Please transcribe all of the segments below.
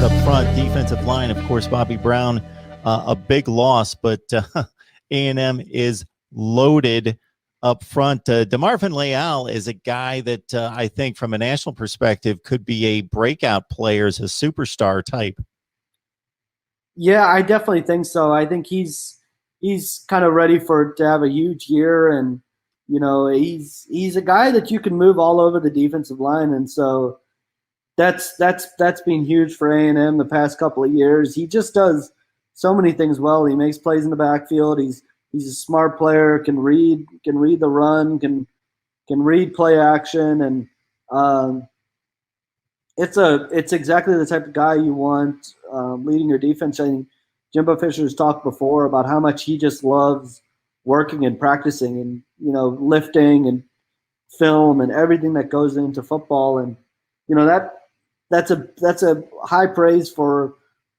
start up front. Defensive line, of course, Bobby Brown, a big loss, but A&M is loaded up front. Demarvin Layal is a guy that I think from a national perspective could be a breakout player, as a superstar type. Yeah, I definitely think so. I think he's kind of ready to have a huge year, and he's a guy that you can move all over the defensive line, and so that's been huge for A&M the past couple of years. He just does so many things well. He makes plays in the backfield. He's a smart player. Can read the run. Can read play action, and it's exactly the type of guy you want leading your defense. I think Jimbo Fisher's talked before about how much he just loves working and practicing and lifting and film and everything that goes into football, and that's a high praise for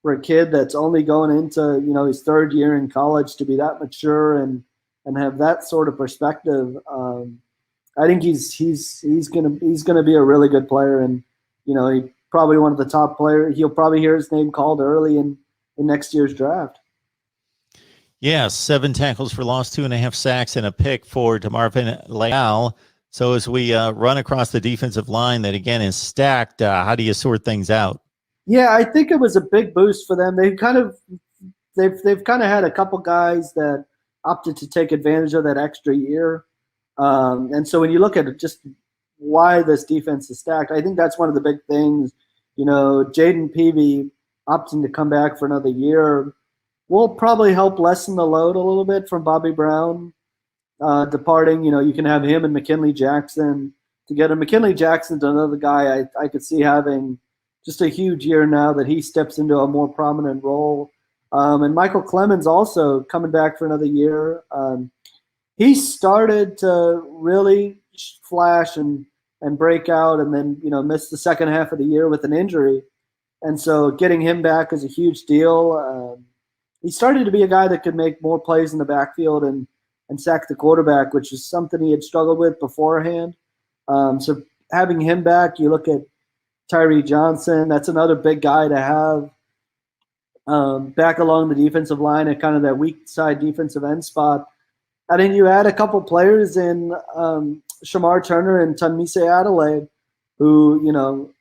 a kid that's only going into his third year in college to be that mature and have that sort of perspective. I think he's gonna be a really good player, and he probably one of the top players. He'll probably hear his name called early in next year's draft. Yeah, 7 tackles for loss, 2.5 sacks, and a pick for Demarvin Layal. So as we run across the defensive line that, again, is stacked, how do you sort things out? Yeah, I think it was a big boost for them. They've kind of had a couple guys that opted to take advantage of that extra year. And so when you look at just why this defense is stacked, I think that's one of the big things. Jaden Peavy opting to come back for another year will probably help lessen the load a little bit from Bobby Brown departing. You can have him and McKinley Jackson together. McKinley Jackson's another guy I could see having just a huge year now that he steps into a more prominent role. And Michael Clemens also coming back for another year. He started to really flash and break out, and then missed the second half of the year with an injury. And so getting him back is a huge deal. He started to be a guy that could make more plays in the backfield and sack the quarterback, which is something he had struggled with beforehand. So having him back, you look at Tyree Johnson, that's another big guy to have back along the defensive line at kind of that weak side defensive end spot. And then you add a couple players in Shamar Turner and Tunmise Adelaide, who,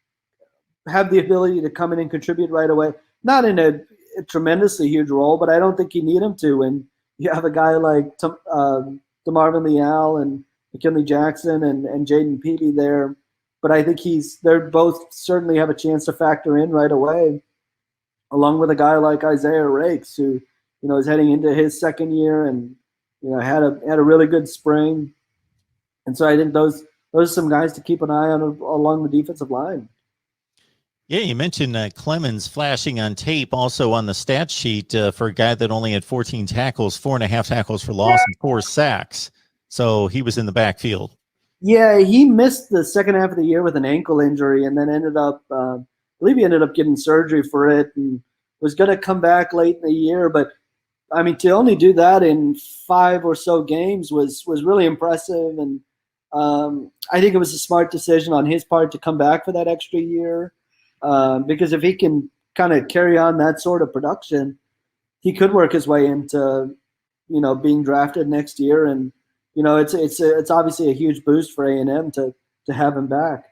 have the ability to come in and contribute right away. Not in a tremendously huge role, but I don't think you need him to. When you have a guy like Demarvin Layal and McKinley Jackson and Jaden Peavy there, but I think they're both certainly have a chance to factor in right away, along with a guy like Isaiah Rakes, who is heading into his second year and had a really good spring. And so I think those are some guys to keep an eye on along the defensive line. Yeah, you mentioned Clemens flashing on tape, also on the stat sheet for a guy that only had 14 tackles, 4.5 tackles for loss, and 4 sacks. So he was in the backfield. Yeah, he missed the second half of the year with an ankle injury, and then ended up, I believe he ended up getting surgery for it, and was going to come back late in the year. But I mean, to only do that in 5 or so games was really impressive, and I think it was a smart decision on his part to come back for that extra year. Because if he can kind of carry on that sort of production, he could work his way into, being drafted next year. And, it's obviously a huge boost for A&M to have him back.